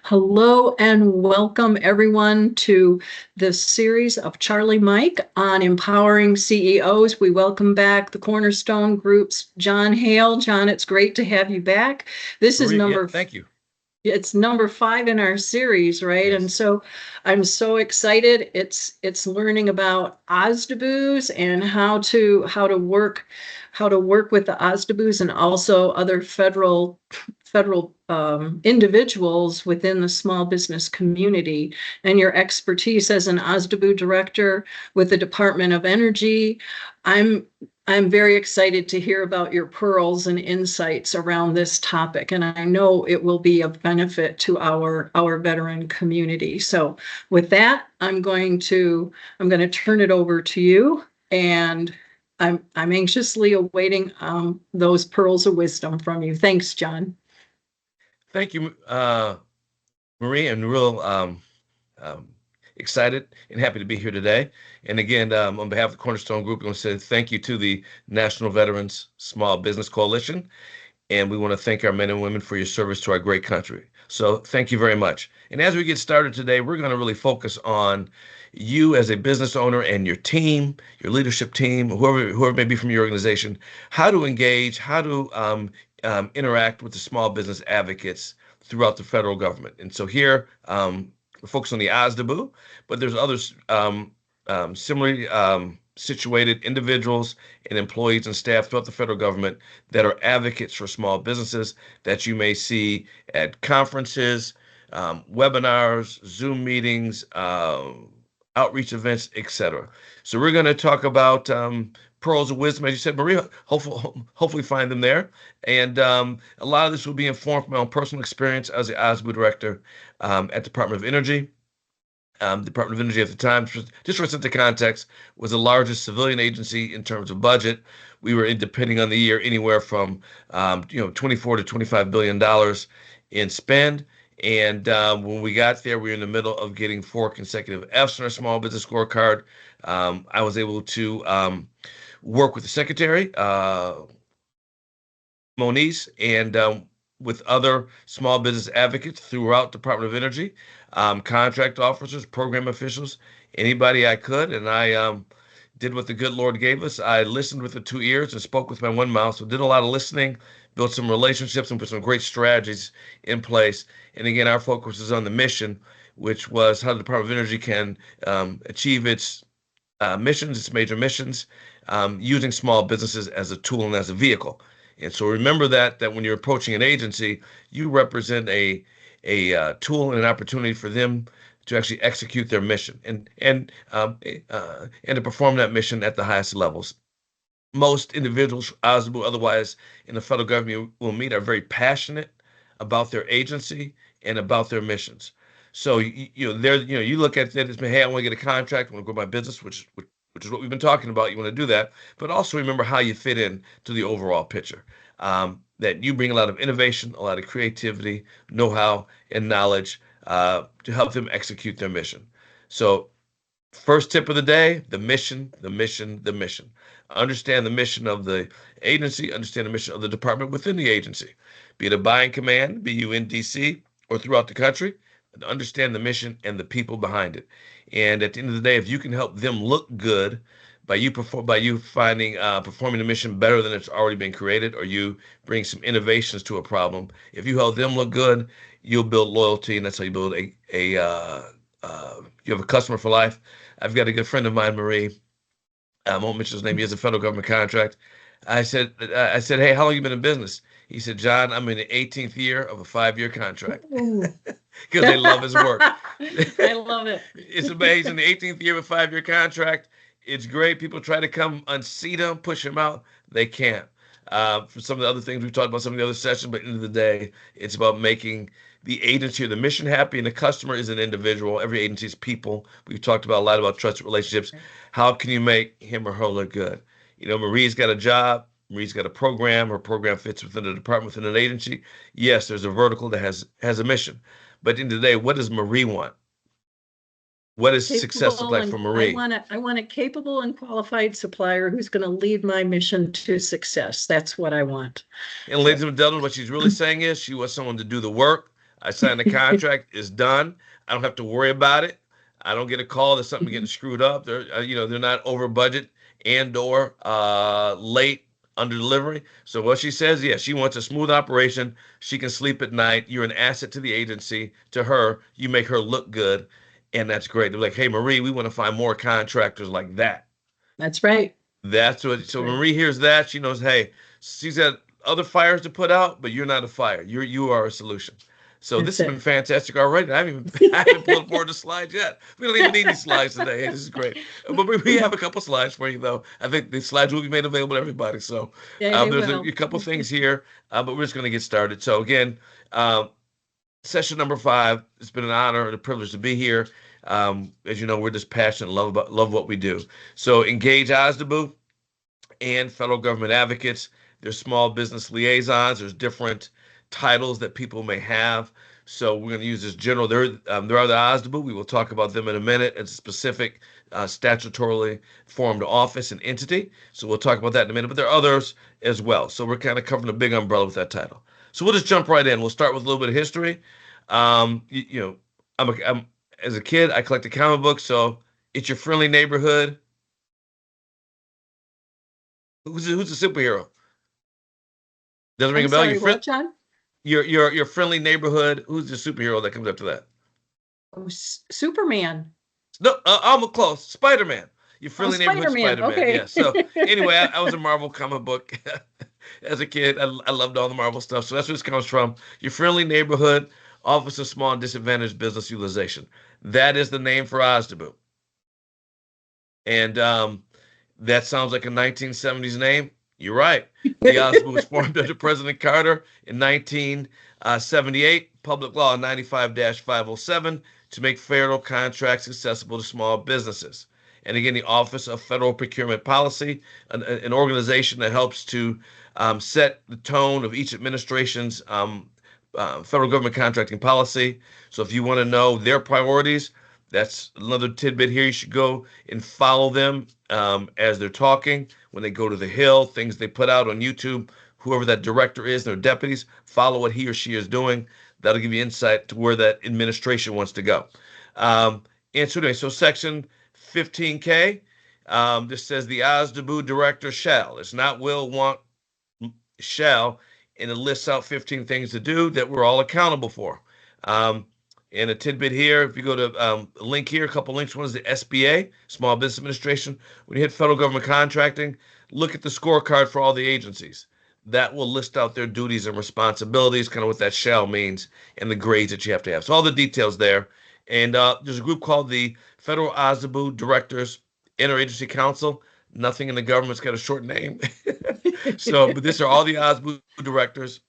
Hello and welcome everyone to this series of Charlie Mike on empowering CEOs. We welcome back the Cornerstone Group's John Hale. John, it's great to have you back. This is Marie, thank you. It's number 5 in our series, right? Yes. And so I'm so excited. It's learning about OSDBUs and how to work with the OSDBUs and also other federal individuals within the small business community, and your expertise as an OSDBU director with the Department of Energy. I'm very excited to hear about your pearls and insights around this topic, and I know it will be of benefit to our veteran community. So with that, I'm going to turn it over to you, and I'm anxiously awaiting those pearls of wisdom from you. Thanks, John. Thank you, Marie, and real um, excited and happy to be here today. And again, on behalf of the Cornerstone Group, I want to say thank you to the National Veterans Small Business Coalition. And we want to thank our men and women for your service to our great country. So thank you very much. And as we get started today, we're going to really focus on you as a business owner and your team, your leadership team, whoever may be from your organization, how to engage, how to interact with the small business advocates throughout the federal government. And so here, we're focused on the OSDBU, but there's others similarly situated individuals and employees and staff throughout the federal government that are advocates for small businesses that you may see at conferences, webinars, Zoom meetings, outreach events, etc. So we're going to talk about pearls of wisdom, as you said, Maria. Hopefully find them there. And a lot of this will be informed from my own personal experience as the OSDBU director at Department of Energy. Department of Energy at the time, just for a sense of context, was the largest civilian agency in terms of budget. We were, depending on the year, anywhere from 24 to $25 billion in spend. And when we got there, we were in the middle of getting 4 consecutive Fs on our small business scorecard. I was able to work with the secretary, Moniz, and with other small business advocates throughout Department of Energy, contract officers, program officials, anybody I could. And I did what the good Lord gave us. I listened with the 2 ears and spoke with my 1 mouth. So did a lot of listening, built some relationships, and put some great strategies in place. And again, our focus is on the mission, which was how the Department of Energy can achieve its missions, its major missions, using small businesses as a tool and as a vehicle. And so remember that when you're approaching an agency, you represent a tool and an opportunity for them to actually execute their mission and to perform that mission at the highest levels. Most individuals, OSDBU, otherwise in the federal government will meet, are very passionate about their agency and about their missions. So you look at it as, hey, I want to get a contract, I want to grow my business, which is what we've been talking about. You want to do that, but also remember how you fit in to the overall picture. That you bring a lot of innovation, a lot of creativity, know-how, and knowledge to help them execute their mission. So first tip of the day, the mission, the mission, the mission. Understand the mission of the agency, understand the mission of the department within the agency, be it a buying command, BU in DC, or throughout the country. Understand the mission and the people behind it. And at the end of the day, if you can help them look good by you performing the mission better than it's already been created, or you bring some innovations to a problem, if you help them look good, you'll build loyalty, and that's how you build you have a customer for life. I've got a good friend of mine, Marie. I won't mention his name. He has a federal government contract. I said, hey, how long have you been in business? He said, John, I'm in the 18th year of a 5-year contract. Because they love his work. I love it. It's amazing. The 18th year of a 5-year contract. It's great. People try to come unseat him, push him out. They can't. For some of the other things we've talked about, some of the other sessions, but at the end of the day, it's about making the agency or the mission happy, and the customer is an individual. Every agency is people. We've talked about a lot about trusted relationships. How can you make him or her look good? Marie's got a job. Marie's got a program. Her program fits within a department, within an agency. Yes, there's a vertical that has a mission. But at the end of the day, what does Marie want? What does success look like for Marie? I want a capable and qualified supplier who's going to lead my mission to success. That's what I want. And ladies and gentlemen, what she's really saying is she wants someone to do the work, I sign the contract. It's done. I don't have to worry about it. I don't get a call that something getting screwed up. They're not over budget and or late under delivery. So what she says, yeah, she wants a smooth operation. She can sleep at night. You're an asset to the agency, to her. You make her look good, and that's great. They're like, hey, Marie, we want to find more contractors like that. That's right. That's what. That's So right. Marie hears that, she knows, hey, she's got other fires to put out, but you're not a fire. You are a solution. So this That's has been it. fantastic already. I haven't pulled forward the slides yet. We don't even need these slides today. Hey, this is great. But we have a couple slides for you, though. I think the slides will be made available to everybody. So Yeah, they there's a will. couple things here, but we're just going to get started. So again, session number 5. It's been an honor and a privilege to be here. As you know, we're just passionate, love what we do. So engage OSDBU and federal government advocates. There's small business liaisons. There's different titles that people may have. So we're going to use this general. There are the OSDBU. We will talk about them in a minute. It's a specific statutorily formed office and entity. So we'll talk about that in a minute. But there are others as well. So we're kind of covering a big umbrella with that title. So we'll just jump right in. We'll start with a little bit of history. I'm as a kid, I collected comic books. So it's your friendly neighborhood. Who's a superhero? Doesn't ring I'm a bell. sorry, what, John? Your friendly neighborhood. Who's the superhero that comes after that? Oh, Superman. No, almost close. Spider-Man. Your Oh, friendly neighborhood Spider-Man. Spider-Man. Okay. Yeah. So anyway, I was a Marvel comic book as a kid. I loved all the Marvel stuff. So that's where this comes from. Your friendly neighborhood Office of Small and Disadvantaged Business Utilization. That is the name for OSDBU. And that sounds like a 1970s name. You're right. The OSDBU was formed under President Carter in 1978, Public Law 95-507, to make federal contracts accessible to small businesses. And again, the Office of Federal Procurement Policy, an organization that helps to set the tone of each administration's federal government contracting policy. So if you want to know their priorities, that's another tidbit here. You should go and follow them as they're talking, when they go to the Hill, things they put out on YouTube, whoever that director is, their deputies, follow what he or she is doing. That'll give you insight to where that administration wants to go. And so anyway, so section 15K, this says the OSDBU director shall. It's not will, want, shall, and it lists out 15 things to do that we're all accountable for. And a tidbit here, if you go to a link here, a couple links. One is the SBA, Small Business Administration. When you hit federal government contracting, look at the scorecard for all the agencies. That will list out their duties and responsibilities, kind of what that shall means, and the grades that you have to have. So all the details there. And there's a group called the Federal OSDBU Directors Interagency Council. Nothing in the government's got a short name. But these are all the OSDBU directors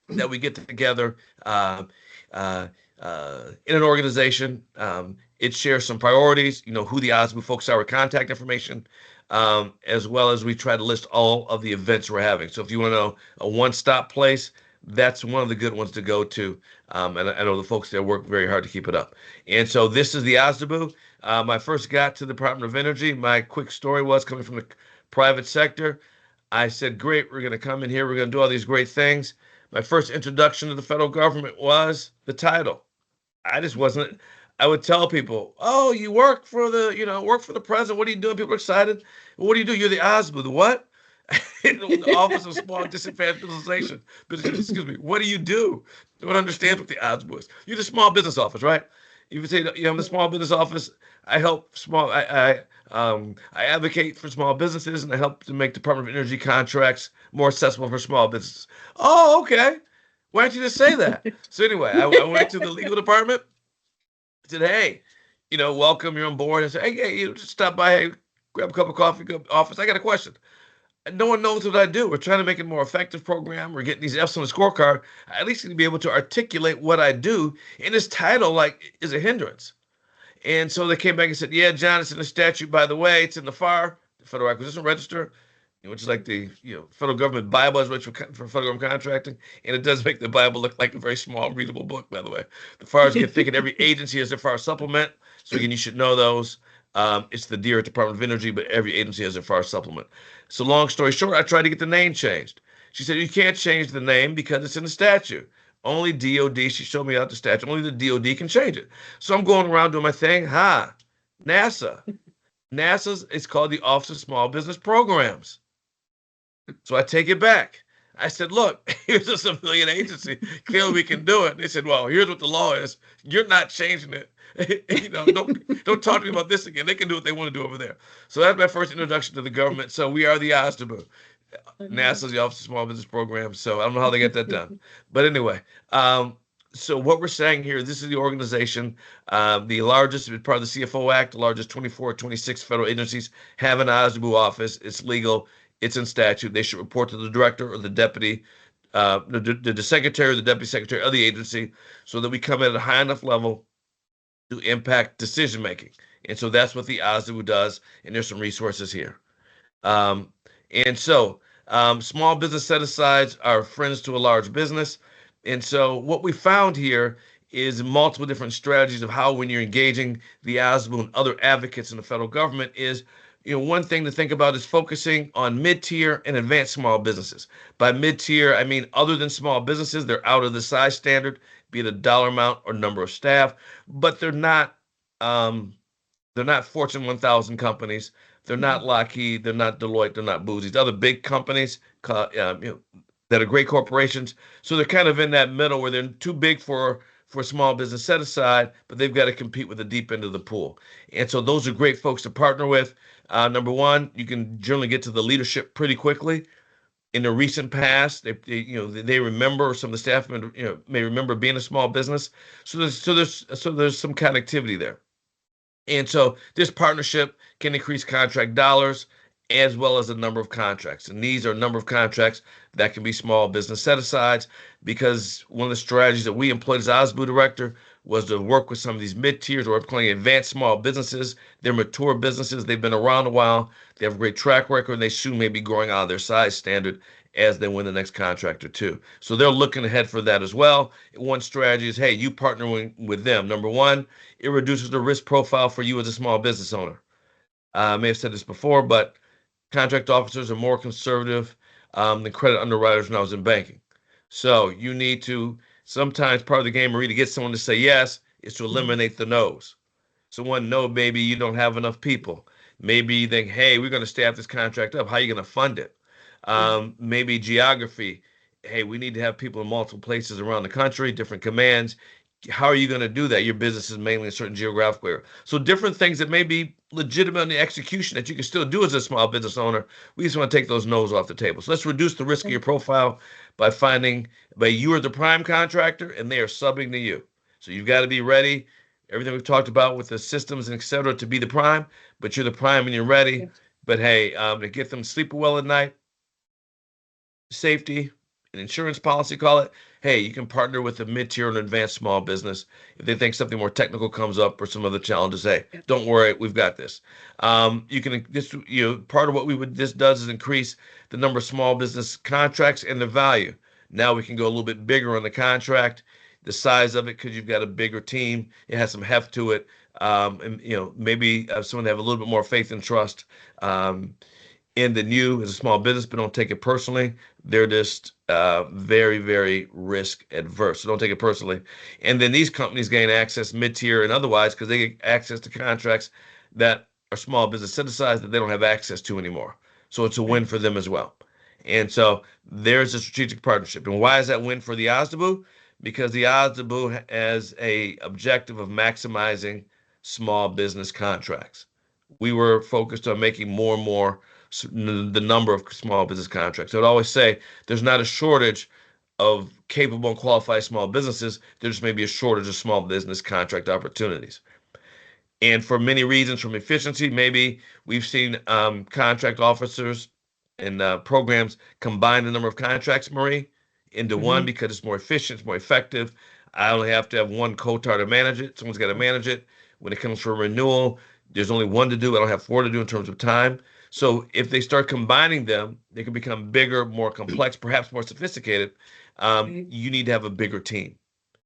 that we get together in an organization. It shares some priorities, who the OSDBU folks are with contact information, as well as we try to list all of the events we're having. So if you want to know a one-stop place, that's one of the good ones to go to. And I know the folks there work very hard to keep it up. And so this is the OSDBU. I first got to the Department of Energy. My quick story was coming from the private sector. I said, great, we're going to come in here. We're going to do all these great things. My first introduction to the federal government was the title. I just wasn't. I would tell people, "Oh, you work for the president. What are you doing?" People are excited. Well, what do you do? You're the OSDBU. The what? The Office of Small and Disadvantaged Business. Excuse me. What do you do? I don't understand what the OSDBU is. You're the small business office, right? You would say, I'm the small business office. I help small. I advocate for small businesses, and I help to make Department of Energy contracts more accessible for small businesses. Oh, okay. Why don't you just say that? So anyway, I went to the legal department. Said, hey, welcome, you're on board. I said, hey, just stop by, hey, grab a cup of coffee, go to office. I got a question. And no one knows what I do. We're trying to make it a more effective program. We're getting these F's on the scorecard. I at least need to be able to articulate what I do. And this title, is a hindrance. And so they came back and said, yeah, John, it's in the statute, by the way. It's in the FAR, the Federal Acquisition Register, which is like the federal government Bible as for federal government contracting. And it does make the Bible look like a very small, readable book, by the way. The FARs get thinking every agency has their FAR supplement. So again, you should know those. It's the dear Department of Energy, but every agency has their FAR supplement. So long story short, I tried to get the name changed. She said, you can't change the name because it's in the statute. Only DOD, she showed me out the statute, only the DOD can change it. So I'm going around doing my thing. NASA. NASA's, it's called the Office of Small Business Programs. So I take it back. I said, look, here's a civilian agency. Clearly we can do it. They said, well, here's what the law is. You're not changing it. Don't talk to me about this again. They can do what they want to do over there. So that's my first introduction to the government. So we are the OSDBU. NASA's the Office of Small Business Programs. So I don't know how they get that done. But anyway, so what we're saying here, this is the organization, the largest, part of the CFO Act, the largest 24, 26 federal agencies have an OSDBU office. It's legal. It's in statute. They should report to the director or the deputy, the secretary or the deputy secretary of the agency, so that we come in at a high enough level to impact decision making. And so that's what the OSDBU does. And there's some resources here. Um, and so small business set-asides are friends to a large business. And so what we found here is multiple different strategies of how, when you're engaging the OSDBU and other advocates in the federal government, is one thing to think about is focusing on mid-tier and advanced small businesses. By mid-tier, I mean other than small businesses, they're out of the size standard, be it a dollar amount or number of staff, but they're not Fortune 1000 companies. They're not Lockheed. They're not Deloitte. They're not Booz. These other big companies, that are great corporations. So they're kind of in that middle where they're too big for small business set aside, but they've got to compete with the deep end of the pool. And so those are great folks to partner with. Number one, you can generally get to the leadership pretty quickly. In the recent past, they remember, some of the staff may remember being a small business. So there's some connectivity there. And so this partnership can increase contract dollars as well as the number of contracts. And these are a number of contracts that can be small business set-asides, because one of the strategies that we employed as OSDBU director was to work with some of these mid-tiers or playing advanced small businesses. They're mature businesses. They've been around a while. They have a great track record, and they soon may be growing out of their size standard as they win the next contract or two. So they're looking ahead for that as well. One strategy is, hey, you partnering with them. Number one, it reduces the risk profile for you as a small business owner. I may have said this before, but contract officers are more conservative than credit underwriters when I was in banking. So you need to, sometimes part of the game, Marie, to get someone to say yes is to eliminate the no's. Someone, no, maybe you don't have enough people. Maybe you think, hey, we're going to staff this contract up. How are you going to fund it? Maybe geography. Hey, we need to have people in multiple places around the country, different commands. How are you going to do that? Your business is mainly in a certain geographical area. So different things that may be legitimate in the execution that you can still do as a small business owner. We just want to take those no's off the table. So let's reduce the risk of your profile by you are the prime contractor and they are subbing to you. So you've got to be ready. Everything we've talked about with the systems and et cetera to be the prime, but you're the prime and you're ready. Yes. But hey, to get them sleeping well at night, safety, an insurance policy, call it. Hey, you can partner with a mid-tier and advanced small business. If they think something more technical comes up or some other challenges, hey, don't worry, we've got this. Part of what this does is increase the number of small business contracts and the value. Now we can go a little bit bigger on the contract, the size of it, because you've got a bigger team. It has some heft to it. And maybe someone to have a little bit more faith and trust in the new as a small business, but don't take it personally. They're just very, very risk adverse. So don't take it personally. And then these companies gain access mid-tier and otherwise because they get access to contracts that are small business set-asides that they don't have access to anymore. So it's a win for them as well. And so there's a strategic partnership. And why is that win for the OSDBU? Because the OSDBU has a objective of maximizing small business contracts. We were focused on making more and more the number of small business contracts. I would always say there's not a shortage of capable and qualified small businesses. There just may be a shortage of small business contract opportunities. And for many reasons, from efficiency, maybe we've seen contract officers and programs combine the number of contracts, Marie, into one because it's more efficient, it's more effective. I only have to have one COTAR to manage it. Someone's got to manage it. When it comes for renewal, there's only one to do. I don't have four to do in terms of time. So if they start combining them, they can become bigger, more complex, perhaps more sophisticated. You need to have a bigger team,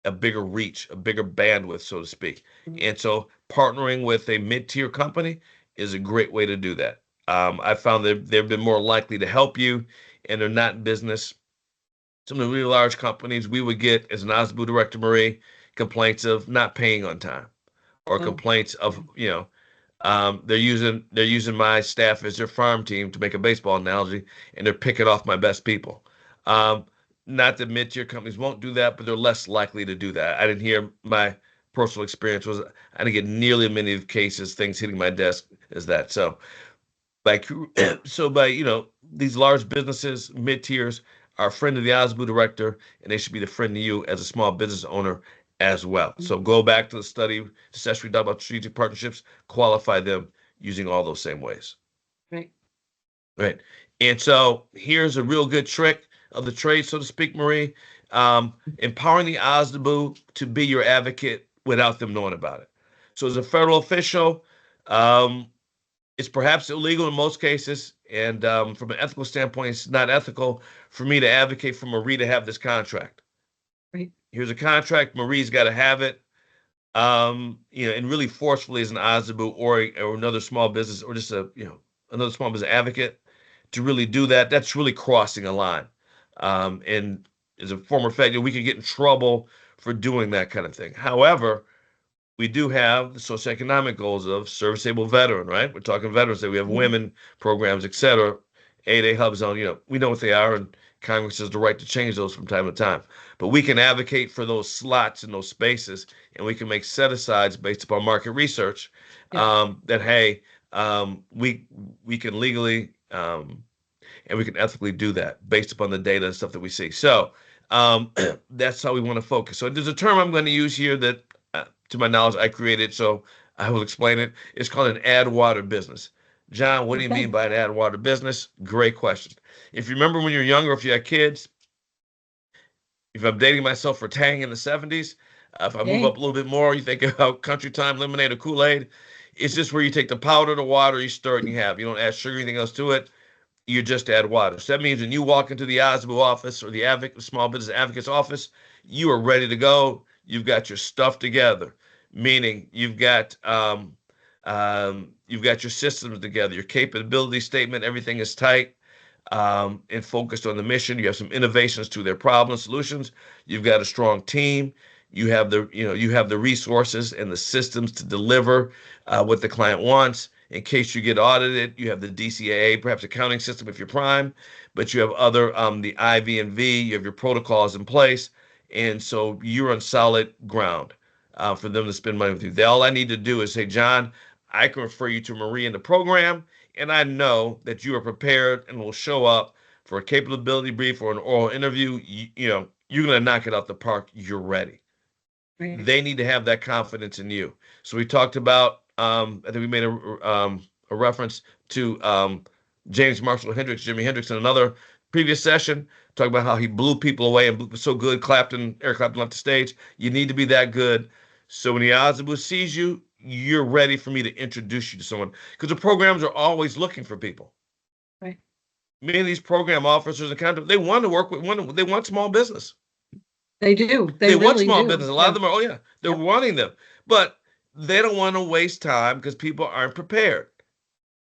a bigger reach, a bigger bandwidth, so to speak. And so partnering with a mid-tier company is a great way to do that. I found that they've been more likely to help you, and they're not in business some of the really large companies, we would get, as an OSDBU director, Marie, complaints of not paying on time, or Oh, complaints of, they're using my staff as their farm team, to make a baseball analogy, and they're picking off my best people. Um, Not that mid-tier companies won't do that, but they're less likely to do that. I didn't hear my personal experience was I didn't get nearly as many cases, things hitting my desk as that. So by these large businesses, mid tiers, are a friend of the OSBU director, and they should be the friend to you as a small business owner as well. So go back to the study session we talked about strategic partnerships, qualify them using all those same ways. right. Right. And so here's a real good trick of the trade, so to speak, Marie. Empowering the OSDBU to be your advocate without them knowing about it. So as a federal official, um, it's perhaps illegal in most cases, and from an ethical standpoint, it's not ethical for me to advocate for Marie to have this contract. Right. Here's a contract. Marie's got to have it. And really forcefully as an OSDBU or another small business, or just another small business advocate, to really do that. That's really crossing a line. And as a former Fed, we could get in trouble for doing that kind of thing. However, we do have the socioeconomic goals of serviceable veteran, right? We're talking Veterans Day. We have Mhm. women programs, et cetera. 8A hubs on, we know what they are, and Congress has the right to change those from time to time. But we can advocate for those slots in those spaces, and we can make set-asides based upon market research, Yeah. that, hey, we can legally, and we can ethically do that based upon the data and stuff that we see. So that's how we want to focus. So there's a term I'm going to use here that, to my knowledge, I created. So I will explain it. It's called an add water business. John, what do you Okay. mean by an add water business? Great question. If you remember when you're younger, if you had kids, if I'm dating myself for Tang in the 70s, if I move Hey. up a little bit more, you think about Country Time lemonade or Kool-Aid. It's just where you take the powder, the water, you stir it, and you have. You don't add sugar or anything else to it. You just add water. So that means when you walk into the OSBU office or the Small Business Advocate's office, you are ready to go. You've got your stuff together, meaning you've got your systems together, your capability statement, everything is tight, and focused on the mission. You have some innovations to their problem solutions. You've got a strong team. You have the resources and the systems to deliver what the client wants. In case you get audited, you have the DCAA, perhaps accounting system if you're prime, but you have other the IV&V. You have your protocols in place, and so you're on solid ground for them to spend money with you. All I need to do is say, John, I can refer you to Marie in the program, and I know that you are prepared and will show up for a capability brief or an oral interview. You're going to knock it out the park. You're ready. Right. They need to have that confidence in you. So we talked about, I think we made a reference to James Marshall Hendricks, Jimi Hendrix, in another previous session, talking about how he blew people away and was so good. Eric Clapton left the stage. You need to be that good. So when the Ozibu sees you, you're ready for me to introduce you to someone, because the programs are always looking for people. Right. Many of these program officers and accountants, they want to work with they want small business. They do. They They want really small do. business. A lot of Yeah. them are, oh yeah, they're Yep. wanting them, but they don't want to waste time because people aren't prepared.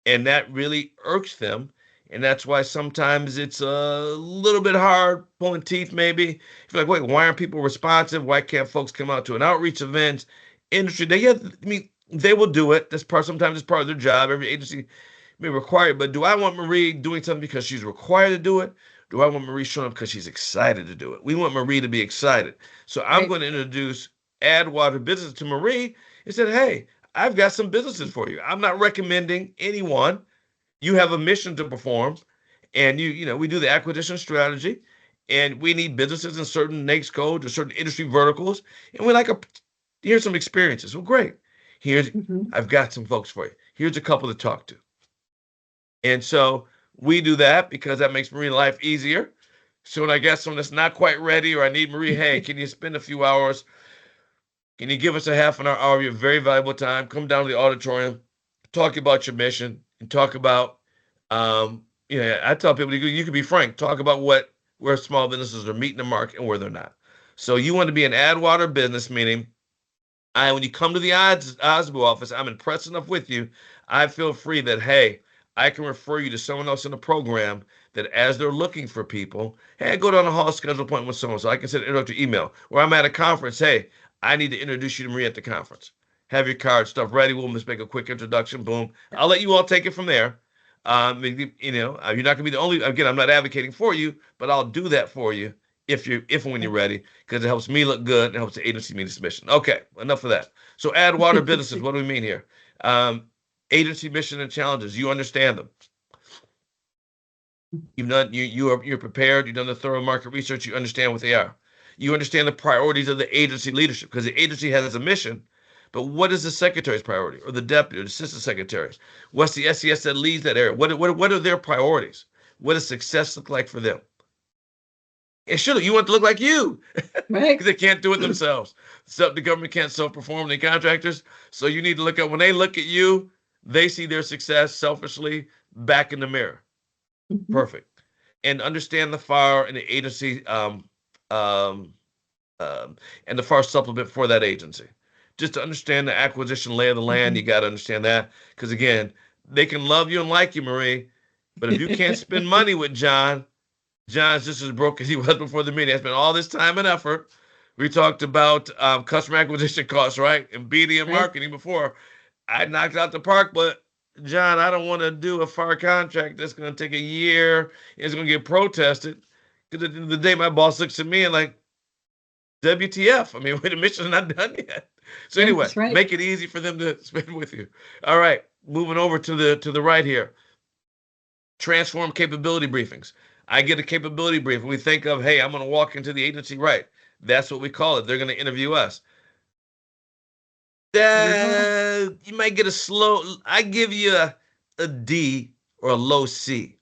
And that really irks them. And that's why sometimes it's a little bit hard pulling teeth, maybe. If you're like, wait, why aren't people responsive? Why can't folks come out to an outreach event? Industry, they will do it. Sometimes it's part of their job. Every agency may require it. But do I want Marie doing something because she's required to do it? Do I want Marie showing up because she's excited to do it? We want Marie to be excited. So I'm Right. going to introduce Add Water Business to Marie and said, hey, I've got some businesses for you. I'm not recommending anyone. You have a mission to perform, and we do the acquisition strategy, and we need businesses in certain NAICS codes or certain industry verticals, and we like here's some experiences. Well, great. Mhm. I've got some folks for you. Here's a couple to talk to. And so we do that because that makes Marine life easier. So when I get someone that's not quite ready, or I need Marie, hey, can you spend a few hours? Can you give us a half an hour of your very valuable time? Come down to the auditorium, talk about your mission, and talk about, I tell people you can be frank, talk about where small businesses are meeting the mark and where they're not. So you want to be an add water business, meaning when you come to the OSBU office, I'm impressed enough with you. I feel free that, hey, I can refer you to someone else in the program that as they're looking for people, hey, go down the hall, schedule an appointment with someone. So I can send an introductory email. Or I'm at a conference, hey, I need to introduce you to Marie at the conference. Have your card stuff ready. We'll just make a quick introduction. Boom. I'll let you all take it from there. You're not going to be the only. Again, I'm not advocating for you, but I'll do that for you if and when you're ready, because it helps me look good and it helps the agency meet its mission. Okay, enough of that. So add water businesses. What do we mean here? Agency mission and challenges. You understand them. You're prepared. You've done the thorough market research. You understand what they are. You understand the priorities of the agency leadership, because the agency has a mission. But what is the secretary's priority, or the deputy, or the assistant secretary? What's the SES that leads that area? What are their priorities? What does success look like for them? It should. You want to look like you, Right. because they can't do it themselves. So the government can't self-perform, the contractors. So you need to look at, when they look at you, they see their success selfishly back in the mirror. Mhm. Perfect. And understand the FAR and the agency, and the FAR supplement for that agency. Just to understand the acquisition lay of the land, you got to understand that. Because again, they can love you and like you, Marie, but if you can't spend money with John's just as broke as he was before the meeting. I spent all this time and effort. We talked about customer acquisition costs, right? And BD and Right. marketing before. I knocked out the park, but John, I don't want to do a FAR contract that's going to take a year. It's going to get protested. Because at the end of the day, my boss looks at me and like, WTF? I mean, the mission's not done yet. So anyway, That's right. make it easy for them to spend with you. All right, moving over to the right here. Transform capability briefings. I get a capability brief. We think of, hey, I'm going to walk into the agency, right? That's what we call it. They're going to interview us. You might get a slow. I give you a D or a low C.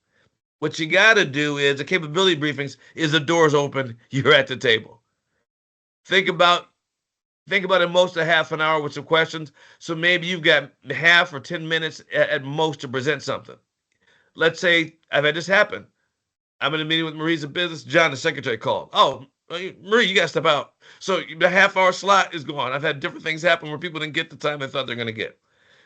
What you got to do is the capability briefings is the doors open. You're at the table. Think about at most a half an hour with some questions. So maybe you've got half or 10 minutes at most to present something. Let's say I've had this happen. I'm in a meeting with Marie's a business. John, the secretary, called. Oh, Marie, you got to step out. So the half-hour slot is gone. I've had different things happen where people didn't get the time they thought they're going to get.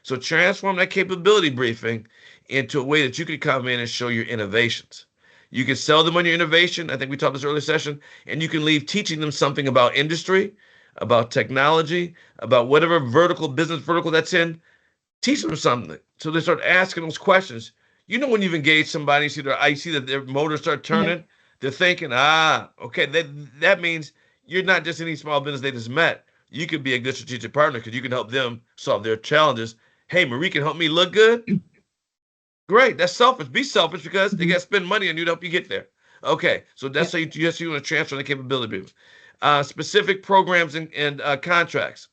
So transform that capability briefing into a way that you can come in and show your innovations. You can sell them on your innovation. I think we talked this earlier session, and you can leave teaching them something about industry, about technology, about whatever business vertical that's in. Teach them something. So they start asking those questions. You know, when you've engaged somebody, you see that their motors start turning, Right. they're thinking, okay, that means you're not just any small business they just met. You could be a good strategic partner because you can help them solve their challenges. Hey, Marie can help me look good. Great, that's selfish. Be selfish because they got to spend money on you to help you get there. Okay, so that's Yep. how you want to transfer the capability. Specific programs and contracts.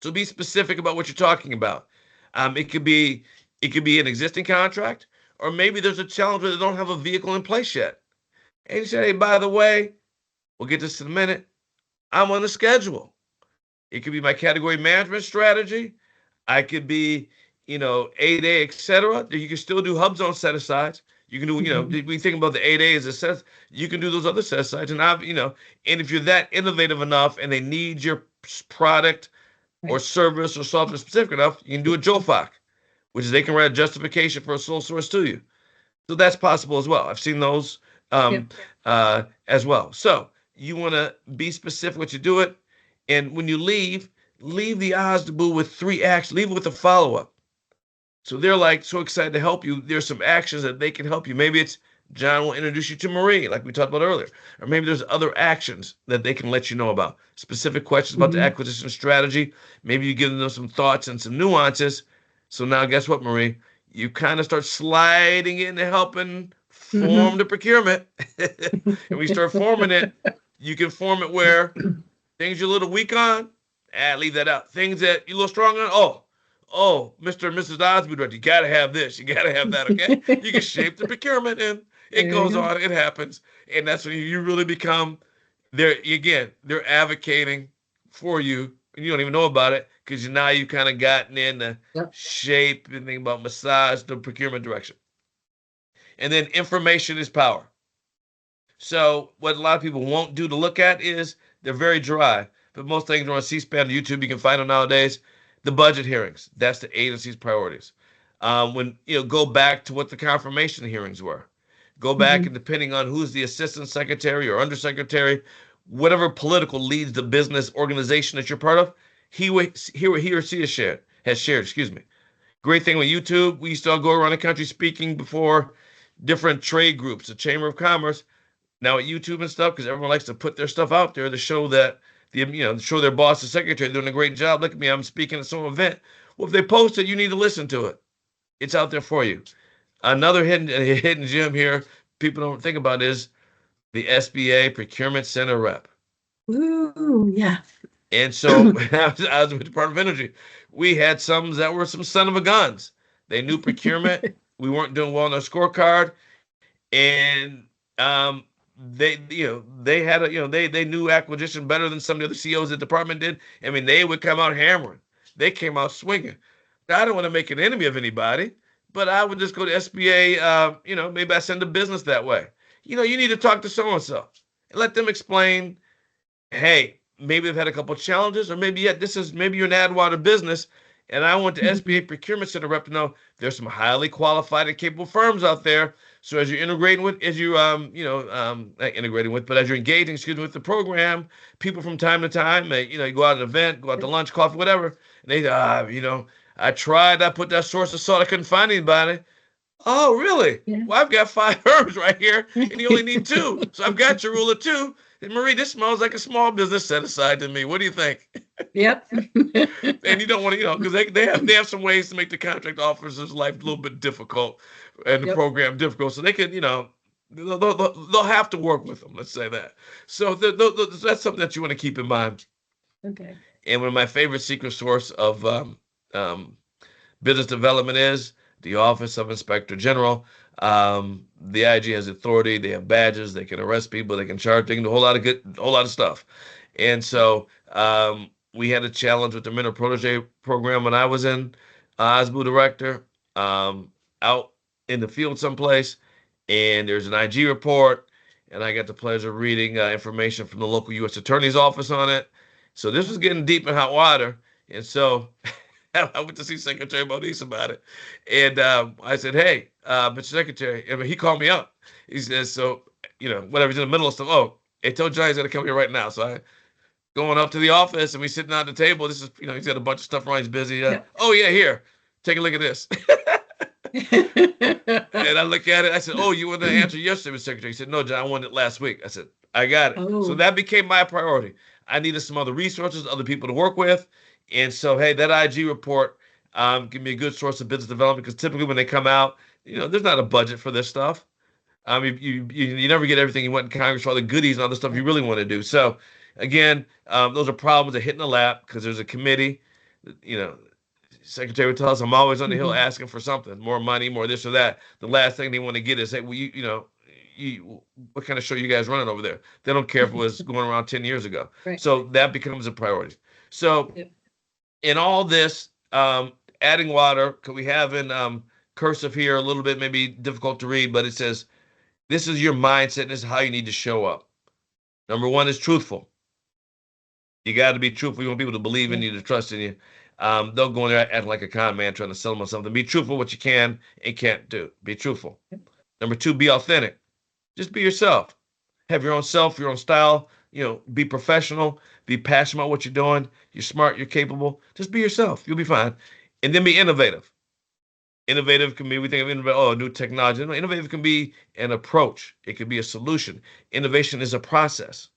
So be specific about what you're talking about. It could be an existing contract, or maybe there's a challenge where they don't have a vehicle in place yet. And you say, hey, by the way, we'll get this in a minute. I'm on the schedule. It could be my category management strategy. I could be, 8A, etc. You can still do hub zone set asides. You can do, we think about the 8A as a set. You can do those other set asides, and if you're that innovative enough and they need your product or Right. service or software specific enough, you can do a JOFOC, which is they can write a justification for a sole source to you. So that's possible as well. I've seen those Yep. as well. So you want to be specific what you do it. And when you leave the OSDBU with 3 actions, leave it with a follow-up. So they're like so excited to help you. There's some actions that they can help you. Maybe it's John will introduce you to Marie, like we talked about earlier. Or maybe there's other actions that they can let you know about. Specific questions about the Mhm. acquisition strategy. Maybe you give them some thoughts and some nuances. So now guess what, Marie? You kind of start sliding into helping form Mhm. the procurement. And when you start forming it, you can form it where things you're a little weak on, leave that out. Things that you're a little strong on, Mr. and Mrs. Osby, you gotta have this, you gotta have that, okay? You can shape the procurement and it There you goes go. on, it happens. And that's when you really become they're advocating for you, and you don't even know about it because now you've kind of gotten in the Yep. shape and think about massage the procurement direction. And then information is power. So what a lot of people won't do to look at is they're very dry. But most things are on C-SPAN or YouTube. You can find them nowadays. The budget hearings. That's the agency's priorities. When go back to what the confirmation hearings were. Go back and depending on who's the assistant secretary or undersecretary, whatever political leads the business organization that you're part of, he or she has shared, excuse me. Great thing with YouTube, we used to all go around the country speaking before different trade groups, the Chamber of Commerce. Now at YouTube and stuff, because everyone likes to put their stuff out there to show that show their boss, the secretary, doing a great job. Look at me, I'm speaking at some event. Well, if they post it, you need to listen to it. It's out there for you. Another hidden gem here people don't think about is the SBA Procurement Center rep. Ooh, yeah. And so I was with the Department of Energy. We had some that were some son of a guns. They knew procurement. We weren't doing well on our scorecard, and they had they knew acquisition better than some of the other CEOs of the department did. I mean, they would come out hammering. They came out swinging. I don't want to make an enemy of anybody, but I would just go to SBA. Maybe I send a business that way. You need to talk to so and so and let them explain. Hey, maybe they've had a couple of challenges, or maybe maybe you're an Adwater business, and I want the SBA Procurement Center rep to know there's some highly qualified and capable firms out there. So as you're integrating with, not integrating with, but as you're engaging, with the program, people from time to time, you go out at an event, go out to lunch, coffee, whatever, and they, I put that source of salt, I couldn't find anybody. Oh, really? Yeah. Well, I've got 5 firms right here, and you only need 2. So I've got your rule of 2. And Marie, this smells like a small business set aside to me. What do you think? Yep. And you don't want to, because they have some ways to make the contract officer's life a little bit difficult and the program difficult. So they can, they'll have to work with them. Let's say that. So that's something that you want to keep in mind. Okay. And one of my favorite secret source of business development is the Office of Inspector General. The IG has authority. They have badges. They can arrest people. They can charge. They can do a whole lot of stuff. And so we had a challenge with the Mentor Protege program when I was in OSDBU director out in the field someplace. And there's an IG report, and I got the pleasure of reading information from the local U.S. Attorney's office on it. So this was getting deep in hot water. And so I went to see Secretary Moniz about it. And I said, hey, Mr. Secretary, and he called me up. He says, so, whatever, he's in the middle of stuff. Oh, hey, tell Johnny he's going to come here right now. So I going up to the office, and we sitting at the table. This is, he's got a bunch of stuff around. He's busy. Yeah. Oh, yeah, here. Take a look at this. And I look at it. I said, oh, you wanted to answer yesterday, Mr. Secretary? He said, no, John, I wanted it last week. I said, I got it. Oh. So that became my priority. I needed some other resources, other people to work with. And so, hey, that IG report give me a good source of business development, because typically when they come out, there's not a budget for this stuff. I mean, you never get everything you want in Congress for all the goodies and all the stuff you really want to do. So, again, those are problems that hit in the lap because there's a committee. Secretary would tell us, I'm always on the hill asking for something, more money, more this or that. The last thing they want to get is, hey, well, what kind of show you guys running over there? They don't care if it was going around 10 years ago. Right. So that becomes a priority. So in all this, adding water, could we have in cursive here a little bit, maybe difficult to read, but it says, this is your mindset and this is how you need to show up. Number 1 is truthful. You got to be truthful. You want people to believe in you, to trust in you. They'll go in there acting like a con man trying to sell them on something. Be truthful what you can and can't do. Be truthful. Number 2, be authentic. Just be yourself. Have your own self, your own style. Be professional. Be passionate about what you're doing. You're smart. You're capable. Just be yourself. You'll be fine. And then be innovative. Innovative can be, we think of new technology. No, innovative can be an approach. It could be a solution. Innovation is a process.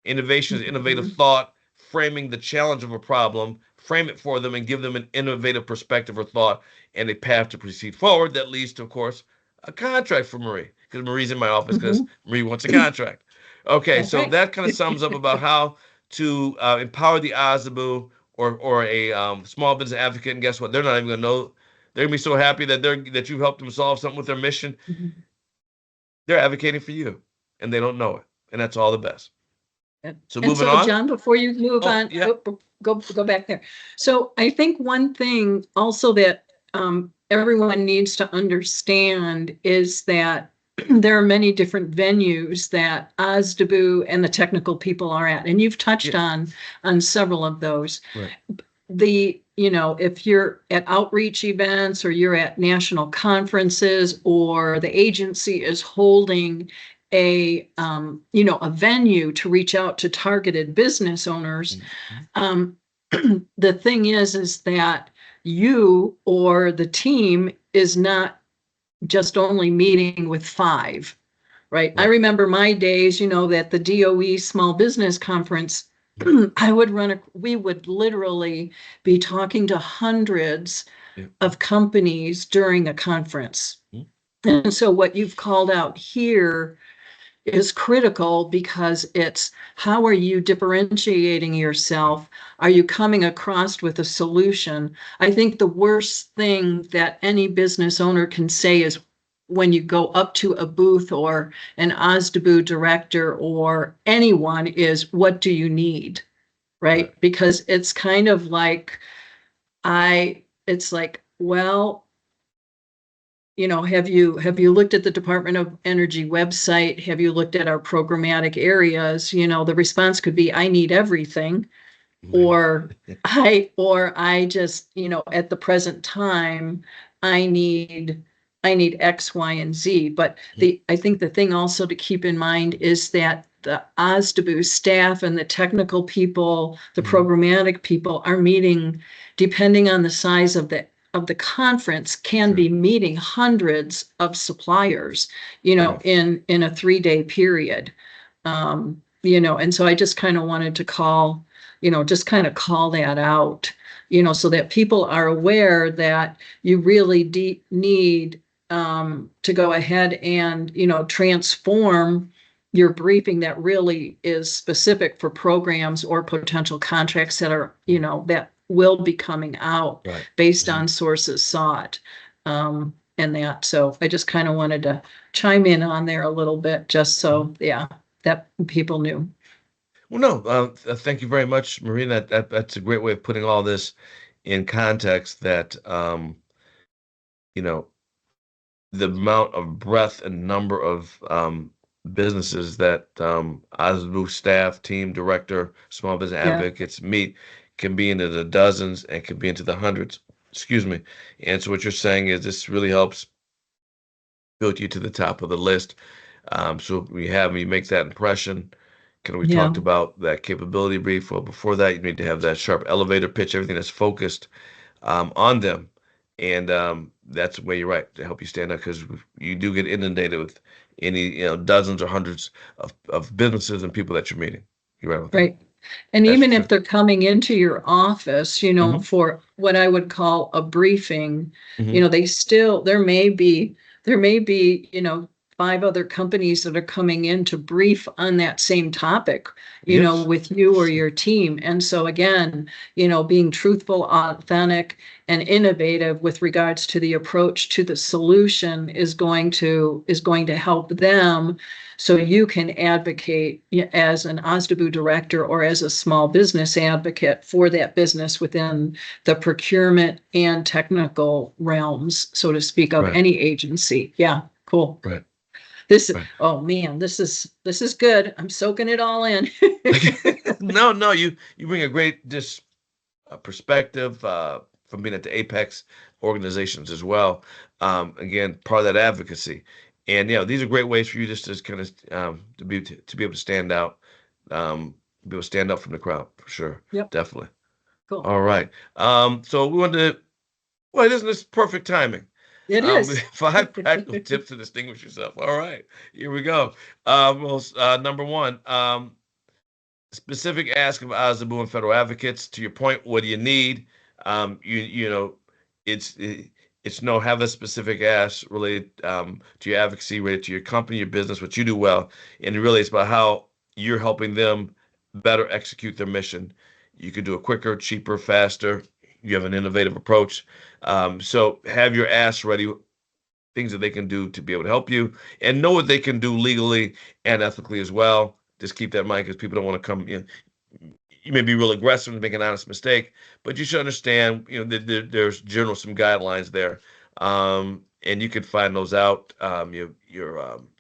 Innovation is innovative thought, framing the challenge of a problem, frame it for them, and give them an innovative perspective or thought and a path to proceed forward that leads to, of course, a contract for Marie, because Marie's in my office because Marie wants a contract. Okay, that's so right. That kind of sums up about how to empower the OSDBU or a small business advocate. And guess what? They're not even going to know. They're going to be so happy that you helped them solve something with their mission. They're advocating for you, and they don't know it. And that's all the best. So moving on. John, before you move on, go back there. So I think one thing also that everyone needs to understand is that there are many different venues that OSDBU and the technical people are at, and you've touched on several of those. Right. if you're at outreach events or you're at national conferences or the agency is holding a venue to reach out to targeted business owners, um, the thing is that you or the team is not just only meeting with five, right? I Right. remember my days, at the DOE Small Business Conference, we would literally be talking to hundreds Yeah. of companies during a conference. Mhm. And so what you've called out here is critical because it's how are you differentiating yourself? Are you coming across with a solution? I think the worst thing that any business owner can say is when you go up to a booth or an OSDBU director or anyone is, what do you need? Right. Right? Because it's kind of like, it's like, well, have you looked at the Department of Energy website? Have you looked at our programmatic areas? The response could be, I need everything, Right. or I just, at the present time, I need I need X, Y, and Z. But I think the thing also to keep in mind is that the OSDBU staff and the technical people, the Mhm. programmatic people are meeting, depending on the size of the conference, can Sure. be meeting hundreds of suppliers, Right. in a 3-day period. And so I just kind of wanted to just kind of call that out, so that people are aware that you really need to go ahead and, transform your briefing that really is specific for programs or potential contracts that are, that will be coming out Right. based Mhm. on sources sought. And that, so I just kind of wanted to chime in on there a little bit, just Mhm. so, yeah, that people knew. Well, no, thank you very much, Marina. That's a great way of putting all this in context that, you know, the amount of breadth and number of businesses that Osbu staff, team, director, small business Yeah, advocates meet can be into the dozens and can be into the hundreds. Excuse me. And so what you're saying is this really helps build you to the top of the list. So we have you make that impression. Kind of we yeah, talked about that capability brief. Well, before that, you need to have that sharp elevator pitch, everything that's focused on them. And that's where you're right to help you stand out because you do get inundated with any, dozens or hundreds of businesses and people that you're meeting. You're right with that. right. And That's for even sure. if they're coming into your office, Hmm. for what I would call a briefing, Hmm. there may be, five other companies that are coming in to brief on that same topic, Yes. with you or Sure. your team. And so again, being truthful, authentic, and innovative with regards to the approach to the solution is going to help them, so you can advocate as an OSDBU director or as a small business advocate for that business within the procurement and technical realms, so to speak, of Right. any agency. Yeah, cool. Right. Right. Oh man, this is good. I'm soaking it all in. No, no, you bring a great perspective from being at the Apex organizations as well. Again, part of that advocacy, and these are great ways for you just to kind of to be able to stand out, be able to stand out from the crowd for sure, Yep, definitely. cool. All right, so we wanted to. Well, isn't this perfect timing? It is. 5 practical tips to distinguish yourself. All right, here we go. Number one. Specific ask of Azabu and federal advocates. To your point, what do you need? You know, it's it's no have a specific ask related to your advocacy, related to your company, your business, what you do well, and really it's about how you're helping them better execute their mission. You could do it quicker, cheaper, faster. You have an innovative approach. So have your ask ready, things that they can do to be able to help you, and know what they can do legally and ethically as well. Just keep that in mind because people don't want to come in. You may be real aggressive and make an honest mistake, but you should understand, there's general some guidelines there, and you could find those out. Your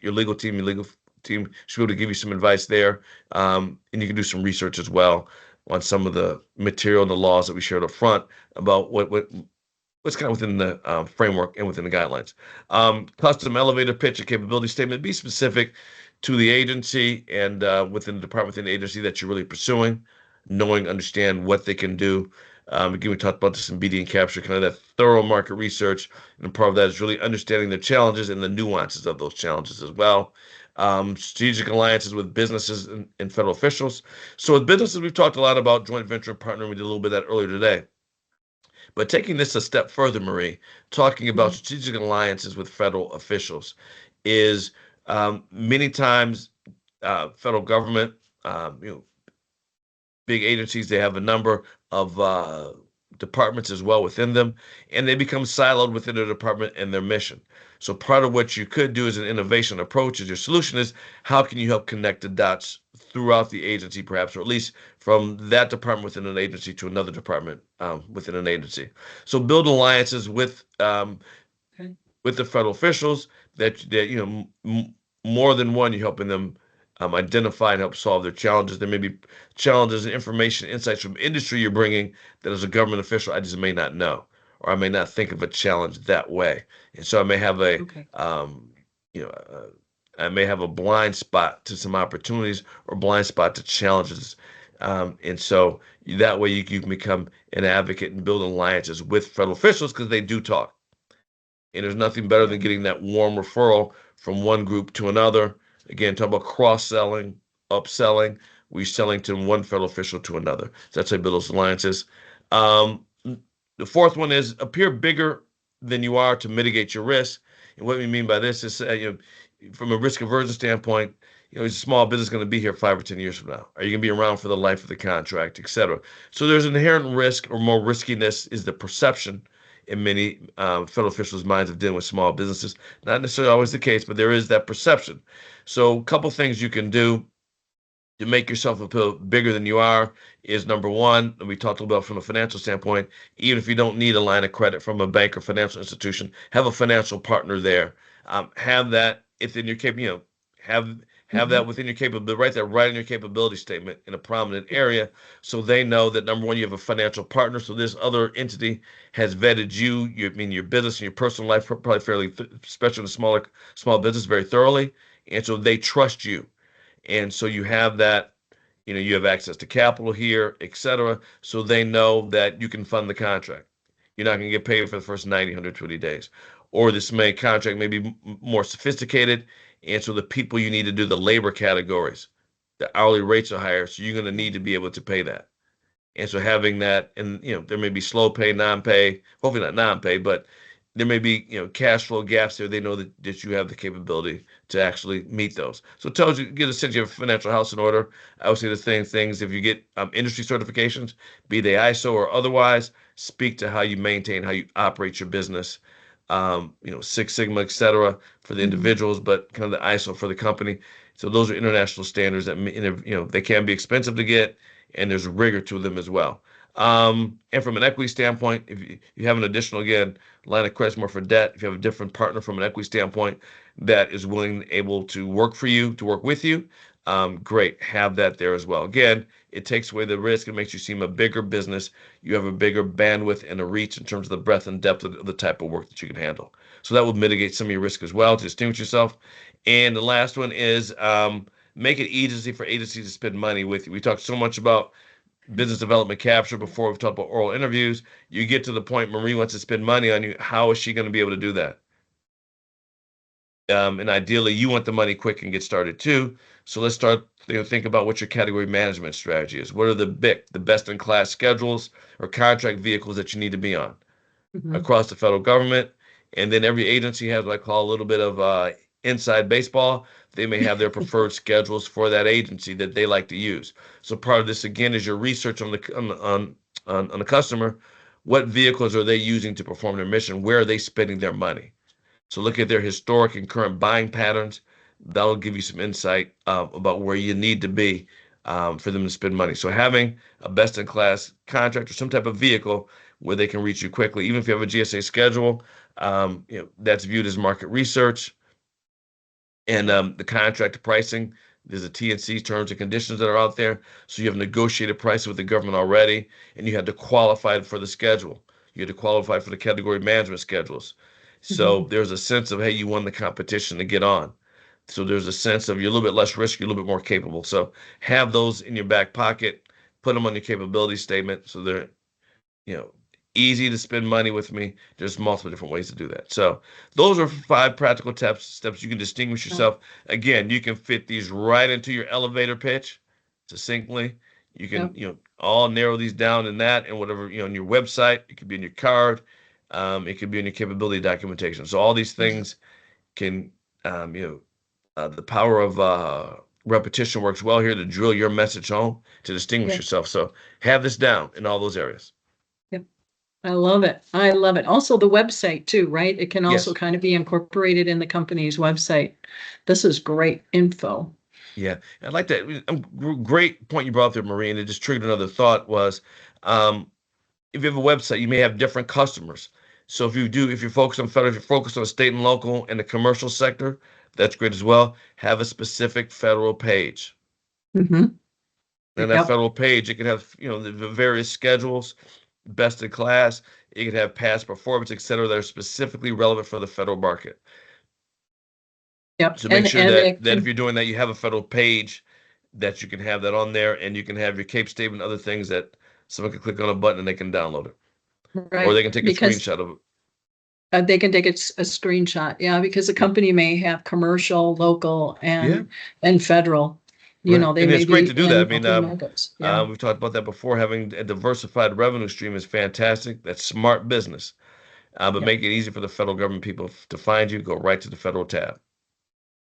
legal team, should be able to give you some advice there, and you can do some research as well. on some of the material and the laws that we shared up front about what's kind of within the framework and within the guidelines. Custom elevator pitch and capability statement. Be specific to the agency and within the department, within the agency that you're really pursuing, knowing, understand what they can do. Again, we talked about this in BD and capture, kind of that thorough market research. And part of that is really understanding the challenges and the nuances of those challenges as well. Strategic alliances with businesses and federal officials. So with businesses, we've talked a lot about joint venture and partnering. We did a little bit of that earlier today. But taking this a step further, Marie, talking about Mhm. strategic alliances with federal officials is many times federal government, you know, big agencies, they have a number of departments as well within them, and they become siloed within their department and their mission. So part of what you could do as an innovation approach is your solution is how can you help connect the dots throughout the agency, perhaps, or at least from that department within an agency to another department within an agency. So build alliances Okay. with the federal officials that you know more than one. You're helping them identify and help solve their challenges. There may be challenges and information, insights from industry you're bringing that as a government official I just may not know, or I may not think of a challenge that way, and so I may have a Okay. you know. I may have a blind spot to some opportunities or blind spot to challenges. And so that way you can become an advocate and build alliances with federal officials because they do talk. And there's nothing better Yeah. than getting that warm referral from one group to another. Again, talk about cross-selling, upselling, reselling to one federal official to another. So that's how you build those alliances. Um, the fourth one is appear bigger than you are to mitigate your risk. And what we mean by this is, from a risk aversion standpoint, is a small business going to be here 5 or 10 years from now? Are you going to be around for the life of the contract, et cetera? So there's an inherent risk or more riskiness is the perception in many federal officials' minds of dealing with small businesses. Not necessarily always the case, but there is that perception. So a couple things you can do to make yourself appeal bigger than you are is number one, and we talked about from a financial standpoint, even if you don't need a line of credit from a bank or financial institution, have a financial partner there. Have that within your have have Mhm. that within your capability, write that right in your capability statement in a prominent area so they know that number one, you have a financial partner. So this other entity has vetted your business and your personal life, probably fairly, especially in a small business, very thoroughly. And so they trust you. And so you have that, you have access to capital here, et cetera. So they know that you can fund the contract. You're not going to get paid for the first 90, 120 days. Or this contract may be more sophisticated. And so the people you need to do the labor categories, the hourly rates are higher. So you're going to need to be able to pay that. And so having that, and there may be slow pay, non-pay, hopefully not non-pay, but there may be cash flow gaps there. They know that you have the capability to actually meet those. So it tells you, get a sense you have a financial house in order. I would say the same things. If you get industry certifications, be they ISO or otherwise, speak to how you maintain, how you operate your business. Six Sigma, et cetera, for the Mhm. individuals, but kind of the ISO for the company. So those are international standards that they can be expensive to get, and there's rigor to them as well. And from an equity standpoint, if you have an additional, again, line of credit more for debt, if you have a different partner from an equity standpoint that is willing, able to work for you, to work with you, great, have that there as well. Again, it takes away the risk. It makes you seem a bigger business. You have a bigger bandwidth and a reach in terms of the breadth and depth of the type of work that you can handle. So that will mitigate some of your risk as well to distinguish yourself. And the last one is make it easy for agencies to spend money with you. We talked so much about business development capture before. We've talked about oral interviews. You get to the point Marie wants to spend money on you. How is she going to be able to do that? And ideally, you want the money quick and get started too. So let's start. Think about what your category management strategy is. What are the best in class schedules or contract vehicles that you need to be on Mhm. across the federal government? And then every agency has what I call a little bit of inside baseball. They may have their preferred schedules for that agency that they like to use. So part of this again is your research on the customer. What vehicles are they using to perform their mission? Where are they spending their money? So look at their historic and current buying patterns. That'll give you some insight about where you need to be for them to spend money. So having a best-in-class contract or some type of vehicle where they can reach you quickly, even if you have a GSA schedule, that's viewed as market research and the contract pricing. There's a T&C terms and conditions that are out there. So you have negotiated prices with the government already, and you had to qualify for the schedule. You had to qualify for the category management schedules. So Mhm. there's a sense of, hey, you won the competition to get on. So there's a sense of you're a little bit less risky, a little bit more capable. So have those in your back pocket, put them on your capability statement so they're, you know, easy to spend money with me. There's multiple different ways to do that. So those are 5 practical steps you can distinguish Yeah. yourself. Again, you can fit these right into your elevator pitch succinctly. You can, Yep. all narrow these down in that and whatever, on your website. It could be in your card. It could be in your capability documentation. So all these things can, the power of repetition works well here to drill your message home to distinguish Yep. yourself. So have this down in all those areas. Yep. I love it. I love it. Also the website too, right? It can also Yes. kind of be incorporated in the company's website. This is great info. Yeah, I'd like to. Great point you brought up there, Marie, and it just triggered another thought was, um, if you have a website, you may have different customers. So if you're focused on federal, if you're focused on state and local and the commercial sector, that's great as well. Have a specific federal page. Hmm. And that Yep. federal page, it could have, the various schedules, best in class. It could have past performance, et cetera, that are specifically relevant for the federal market. Yep. So make And sure and that it if can, you're doing that, you have a federal page that you can have that on there, and you can have your CAPE statement, other things that someone can click on a button and they can download it, or right, they can take a because screenshot of it. they can take a screenshot. Yeah, because a Yeah, company may have commercial, local, yeah, and federal. right. They And may it's great be to do that. I in mean, multi-markets. Yeah. we've talked about that before. Having a diversified revenue stream is fantastic. That's smart business. But Yep. make it easy for the federal government people to find you. Go right to the federal tab.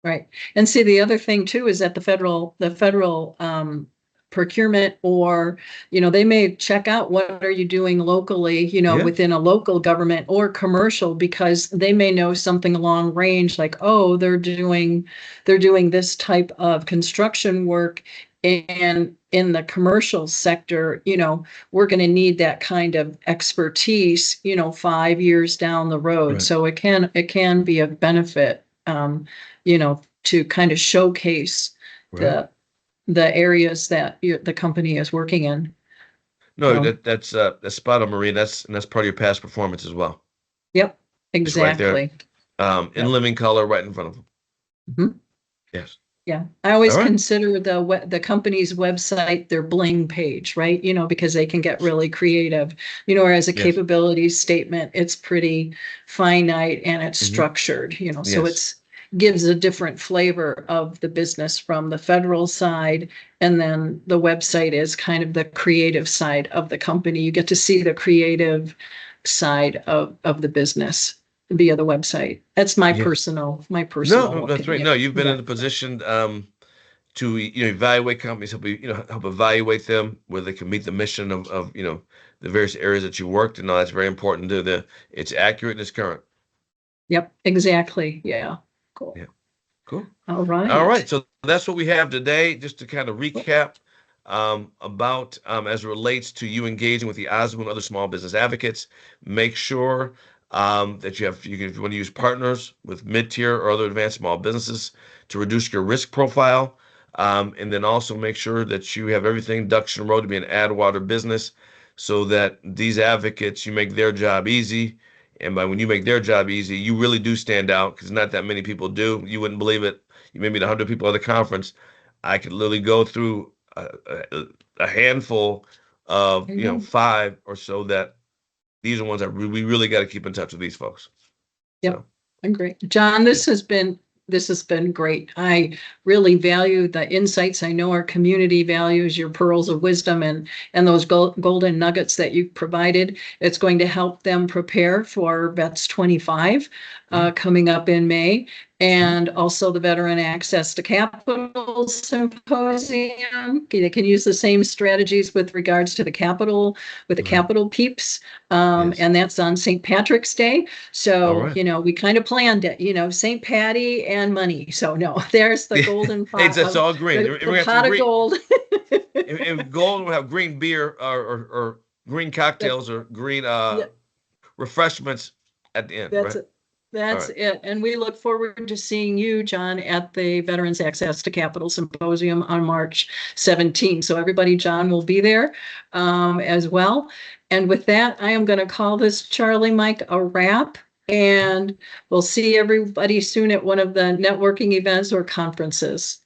Right. And see, the other thing too is that the federal procurement, or, they may check out what are you doing locally, Yeah, within a local government or commercial, because they may know something long range, like, oh, they're doing this type of construction work. And in the commercial sector, we're going to need that kind of expertise, 5 years down the road. right, So it can be a benefit, to kind of showcase right. the the areas that the company is working in. No, So, that's spot on, Marie. And that's part of your past performance as well. yep, It's right there, exactly. in Yep. living color, right in front of them. Mhm. Yes. Yeah, I All always right. consider the company's website their bling page, right? Because they can get really creative. Whereas a Yes. capabilities statement, it's pretty finite and it's Hmm. structured. So Yes. it's gives a different flavor of the business from the federal side, and then the website is kind of the creative side of the company. You get to see the creative side of the business via the website. That's my Yeah. No, personal that's right. No, opinion. you've been in Yeah. a position to evaluate companies, help evaluate them where they can meet the mission of the various areas that you worked in. No, that's very important to the. It's accurate and it's current. Yep, exactly. Yeah. Cool. Yeah. Cool. All All right, right. so that's what we have today. Just to kind of recap about as it relates to you engaging with the OSDBU and other small business advocates. Make sure that if you want to use partners with mid-tier or other advanced small businesses to reduce your risk profile, and then also make sure that you have everything ducks in a row to be an add water business, so that these advocates, you make their job easy. And by when you make their job easy, you really do stand out, because not that many people do. You wouldn't believe it. You may meet 100 people at the conference. I could literally go through a handful of, There you go. 5 or so that these are ones that we really got to keep in touch with these folks. Yep, So, I'm great. John, yeah. this has been great. I really value the insights. I know our community values your pearls of wisdom, and those golden nuggets that you provided. It's going to help them prepare for Vets 25 Yeah. coming up in May, Mhm. and also the Veteran Access to Capital Symposium. They can use the same strategies with regards to the capital, with the Right. capital peeps, Yes. and that's on St. Patrick's Day. All So, right. we kind of planned it, St. Patty and money. So no, there's the Yeah. golden It's pot that's of all green. the, And we're the gonna have some pot of green. gold. And gold will have green beer, or green That's cocktails or green yeah, refreshments at the end, that's right? it. That's right. it. And we look forward to seeing you, John, at the Veterans Access to Capital Symposium on March 17th. So everybody, John will be there as well. And with that, I am going to call this, Charlie Mike, a wrap. And we'll see everybody soon at one of the networking events or conferences.